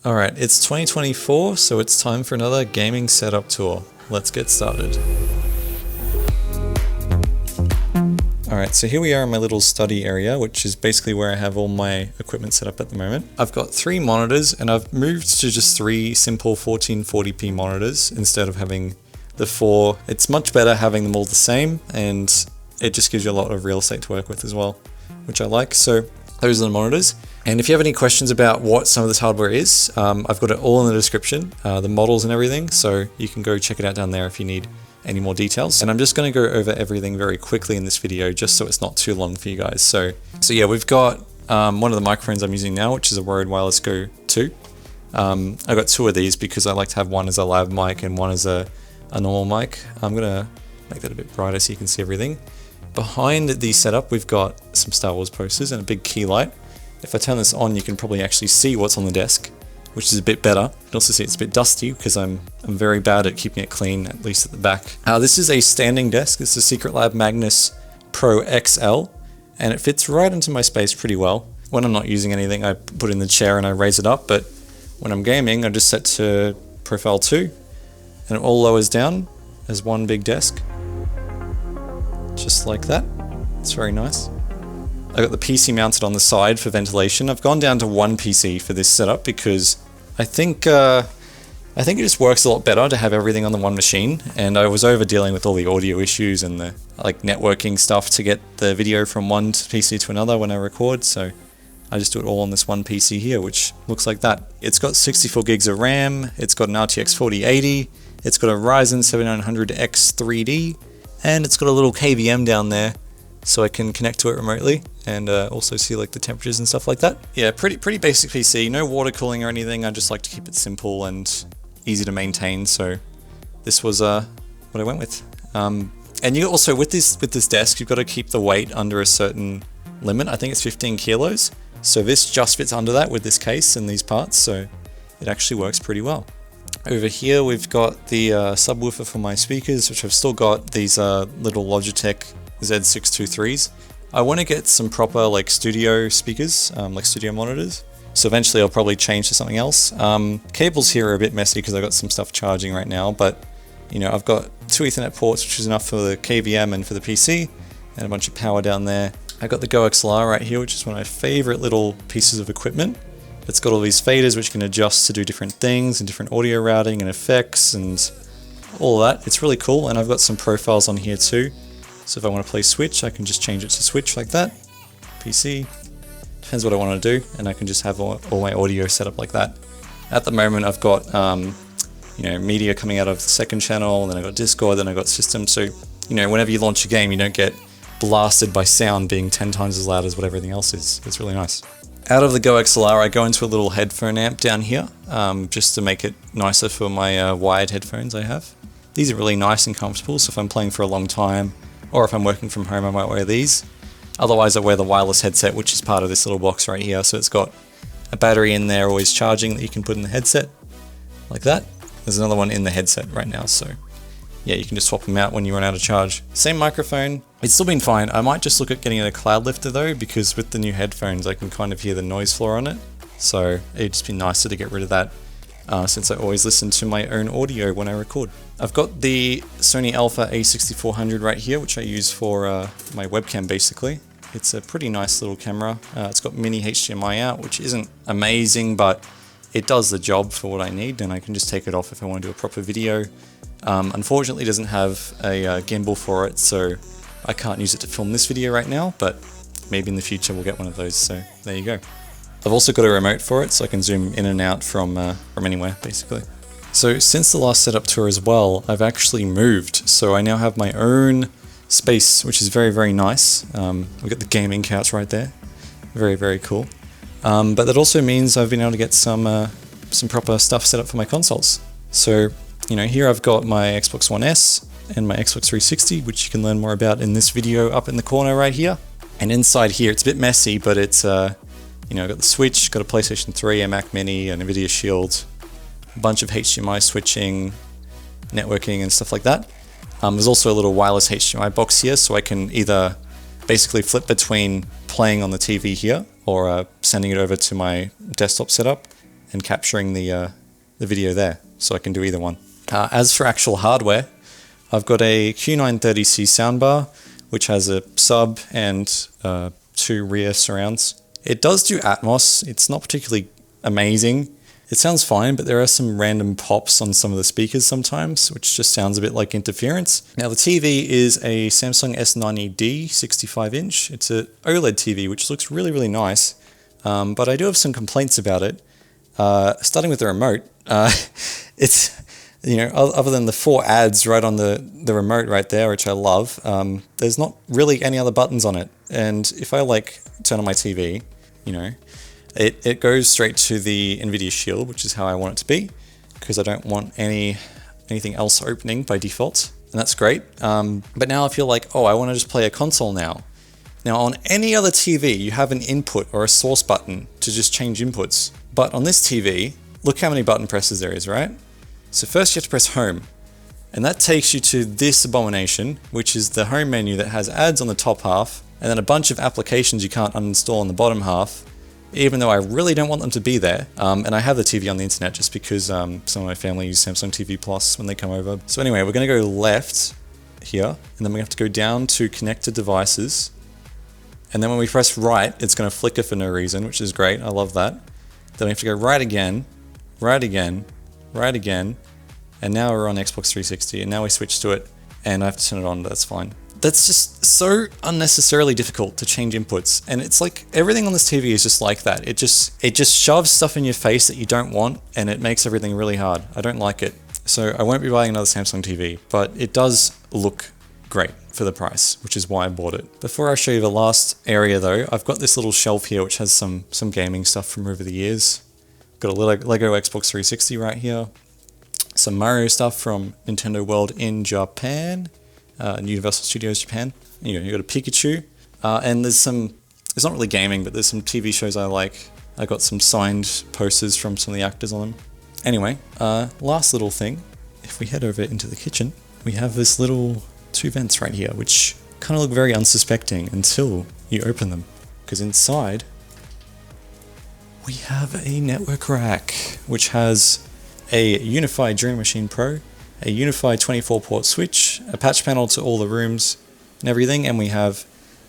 Alright, it's 2024, so it's time for another gaming setup tour. Let's get started. Alright, so here we are in my little study area, which is basically where I have all my equipment set up at the moment. I've got 3 monitors, and I've moved to just 3 simple 1440p monitors instead of having the 4. It's much better having them all the same, and it just gives you a lot of real estate to work with as well, which I like. So those are the monitors. And if you have any questions about what some of this hardware is, I've got it all in the description, the models and everything, so you can go check it out down there if you need any more details. And I'm just going to go over everything very quickly in this video, just so it's not too long for you guys. So yeah, we've got one of the microphones I'm using now, which is a Rode Wireless Go 2. I've got 2 of these because I like to have one as a lav mic and one as a normal mic. I'm going to make that a bit brighter so you can see everything. Behind the setup, we've got some Star Wars posters and a big key light. If I turn this on, you can probably actually see what's on the desk, which is a bit better. You can also see it's a bit dusty because I'm very bad at keeping it clean, at least at the back. This is a standing desk. This is a Secretlab Magnus Pro XL, and it fits right into my space pretty well. When I'm not using anything, I put it in the chair and I raise it up, but when I'm gaming, I just set to Profile 2, and it all lowers down as one big desk. Just like that. It's very nice. I got the PC mounted on the side for ventilation. I've gone down to 1 PC for this setup because I think it just works a lot better to have everything on the one machine. And I was over dealing with all the audio issues and the networking stuff to get the video from one PC to another when I record. So I just do it all on this one PC here, which looks like that. It's got 64 gigs of RAM. It's got an RTX 4080. It's got a Ryzen 7900X 3D, and it's got a little KVM down there, so I can connect to it remotely and also see like the temperatures and stuff like that. Yeah, pretty basic PC, no water cooling or anything. I just like to keep it simple and easy to maintain, so this was what I went with. And you also, with this desk, you've got to keep the weight under a certain limit. I think it's 15 kilos. So this just fits under that with this case and these parts, so it actually works pretty well. Over here we've got the subwoofer for my speakers, which I've still got these little Logitech Z623s. I want to get some proper like studio speakers, like studio monitors. So eventually I'll probably change to something else. Cables here are a bit messy because I've got some stuff charging right now, but you know, I've got 2 Ethernet ports, which is enough for the KVM and for the PC, and a bunch of power down there. I got the Go XLR right here, which is one of my favorite little pieces of equipment. It's got all these faders which you can adjust to do different things and different audio routing and effects and all that. It's really cool, and I've got some profiles on here too. So if I want to play Switch, I can just change it to Switch like that. PC, depends what I want to do, and I can just have all my audio set up like that. At the moment, I've got you know, media coming out of the second channel, and then I've got Discord, then I've got system. So you know, whenever you launch a game, you don't get blasted by sound being 10 times as loud as what everything else is. It's really nice. Out of the Go XLR, I go into a little headphone amp down here, just to make it nicer for my wired headphones I have. These are really nice and comfortable, so if I'm playing for a long time, or if I'm working from home, I might wear these. Otherwise, I wear the wireless headset, which is part of this little box right here. So it's got a battery in there, always charging, that you can put in the headset, like that. There's another one in the headset right now, so yeah, you can just swap them out when you run out of charge. Same microphone. It's still been fine. I might just look at getting a cloud lifter though, because with the new headphones, I can kind of hear the noise floor on it. So it'd just be nicer to get rid of that, since I always listen to my own audio when I record. I've got the Sony Alpha A6400 right here, which I use for my webcam basically. It's a pretty nice little camera. It's got mini HDMI out, which isn't amazing, but it does the job for what I need, and I can just take it off if I want to do a proper video. Unfortunately, it doesn't have a gimbal for it, so I can't use it to film this video right now, but maybe in the future we'll get one of those, so there you go. I've also got a remote for it, so I can zoom in and out from anywhere, basically. So since the last setup tour as well, I've actually moved, so I now have my own space, which is very nice. We've got the gaming couch right there, very cool. But that also means I've been able to get some proper stuff set up for my consoles. So you know, here I've got my Xbox One S and my Xbox 360, which you can learn more about in this video up in the corner right here. And inside here, it's a bit messy, but it's, you know, I've got the Switch, got a PlayStation 3, a Mac Mini, an NVIDIA Shield, a bunch of HDMI switching, networking and stuff like that. There's also a little wireless HDMI box here, so I can either basically flip between playing on the TV here or sending it over to my desktop setup and capturing the video there, so I can do either one. As for actual hardware, I've got a Q930C soundbar, which has a sub and 2 rear surrounds. It does do Atmos. It's not particularly amazing. It sounds fine, but there are some random pops on some of the speakers sometimes, which just sounds a bit like interference. Now the TV is a Samsung S90D 65-inch. It's an OLED TV, which looks really, really nice, but I do have some complaints about it. Starting with the remote, it's, you know, other than the 4 ads right on the remote right there, which I love, there's not really any other buttons on it. And if I like turn on my TV, you know, it goes straight to the NVIDIA Shield, which is how I want it to be, because I don't want anything else opening by default, and that's great. But now I feel like, oh, I want to just play a console now. Now on any other TV, you have an input or a source button to just change inputs. But on this TV, look how many button presses there is, right? So first you have to press home, and that takes you to this abomination, which is the home menu that has ads on the top half, and then a bunch of applications you can't uninstall on the bottom half, even though I really don't want them to be there. And I have the TV on the internet just because some of my family use Samsung TV Plus when they come over. So anyway, we're going to go left here, and then we have to go down to connected devices. And then when we press right, it's going to flicker for no reason, which is great. I love that. Then we have to go right again, right again, right again. And now we're on Xbox 360, and now we switch to it, and I have to turn it on, but that's fine. That's just so unnecessarily difficult to change inputs, and it's like everything on this TV is just like that. It just shoves stuff in your face that you don't want, and it makes everything really hard. I don't like it. So I won't be buying another Samsung TV, but it does look great for the price, which is why I bought it. Before I show you the last area though, I've got this little shelf here which has some gaming stuff from over the years. Got a Lego Xbox 360 right here. Some Mario stuff from Nintendo World in Japan. Universal Studios Japan. You got a Pikachu, and there's not really gaming, but there's some TV shows I like. I got some signed posters from some of the actors on them. Anyway, last little thing, if we head over into the kitchen, we have this little 2 vents right here, which kind of look very unsuspecting until you open them, because inside we have a network rack, which has a unified Dream Machine Pro, a unified 24-port switch, a patch panel to all the rooms and everything, and we have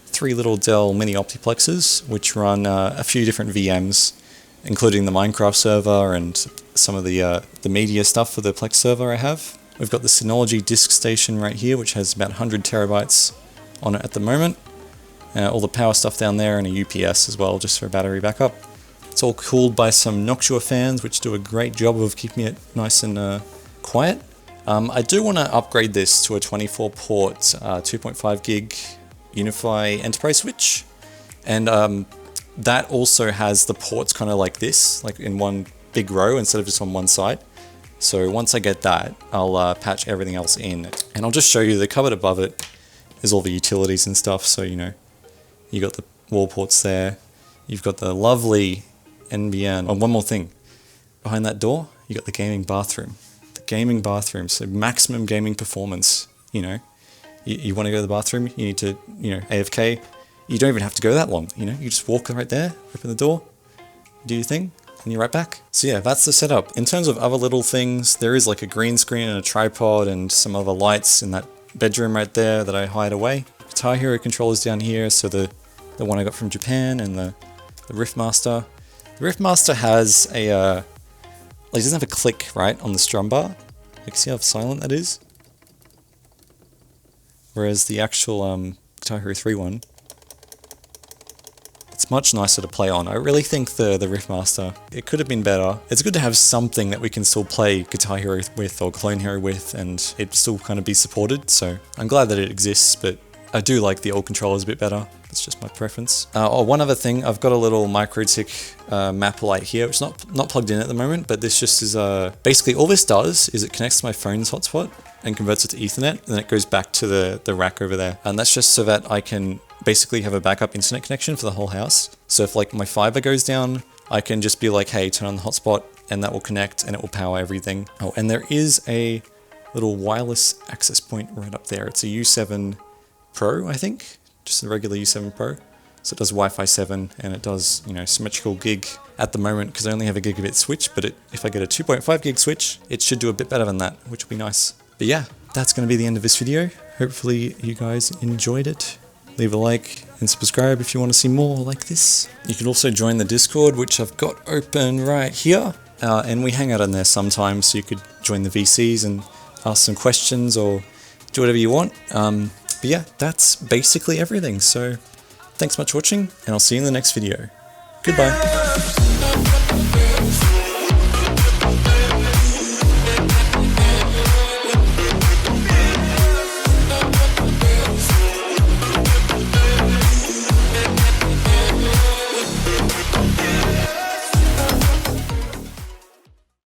3 little Dell mini Optiplexes, which run a few different VMs, including the Minecraft server and some of the media stuff for the Plex server I have. We've got the Synology disk station right here, which has about 100 terabytes on it at the moment. All the power stuff down there, and a UPS as well, just for battery backup. It's all cooled by some Noctua fans, which do a great job of keeping it nice and quiet. I do want to upgrade this to a 24-port 2.5 gig UniFi Enterprise switch, and that also has the ports kind of like this, like in one big row instead of just on one side. So once I get that, I'll patch everything else in, and I'll just show you the cupboard above it is all the utilities and stuff. So you got the wall ports there, you've got the lovely NBN. Oh, one more thing, behind that door, you got the gaming bathroom. Gaming bathroom, so maximum gaming performance. You want to go to the bathroom, you need to, AFK. You don't even have to go that long, you just walk right there, open the door, do your thing, and you're right back. So yeah, that's the setup. In terms of other little things, there is like a green screen and a tripod and some other lights in that bedroom right there that I hide away. Guitar Hero controllers down here, so the one I got from Japan, and the Riffmaster. The Riffmaster has a it doesn't have a click, right, on the strum bar. You can see how silent that is. Whereas the actual Guitar Hero 3 one, it's much nicer to play on. I really think the Riffmaster, it could have been better. It's good to have something that we can still play Guitar Hero with or Clone Hero with, and it still kind of be supported. So I'm glad that it exists, but I do like the old controllers a bit better. It's just my preference. One other thing, I've got a little MikroTik map light here, which is not plugged in at the moment, but this just is basically all this does is it connects to my phone's hotspot and converts it to Ethernet, and then it goes back to the rack over there. And that's just so that I can basically have a backup internet connection for the whole house. So if like my fiber goes down, I can just be like, hey, turn on the hotspot, and that will connect and it will power everything. Oh, and there is a little wireless access point right up there. It's a U7 Pro, I think. Just a regular U7 Pro. So it does Wi-Fi 7 and it does, you know, symmetrical gig at the moment because I only have a gigabit switch, but if I get a 2.5 gig switch, it should do a bit better than that, which will be nice. But yeah, that's going to be the end of this video. Hopefully you guys enjoyed it. Leave a like and subscribe if you want to see more like this. You can also join the Discord, which I've got open right here. And we hang out in there sometimes, so you could join the VCs and ask some questions or do whatever you want. But yeah, that's basically everything. So thanks much for watching, and I'll see you in the next video. Goodbye.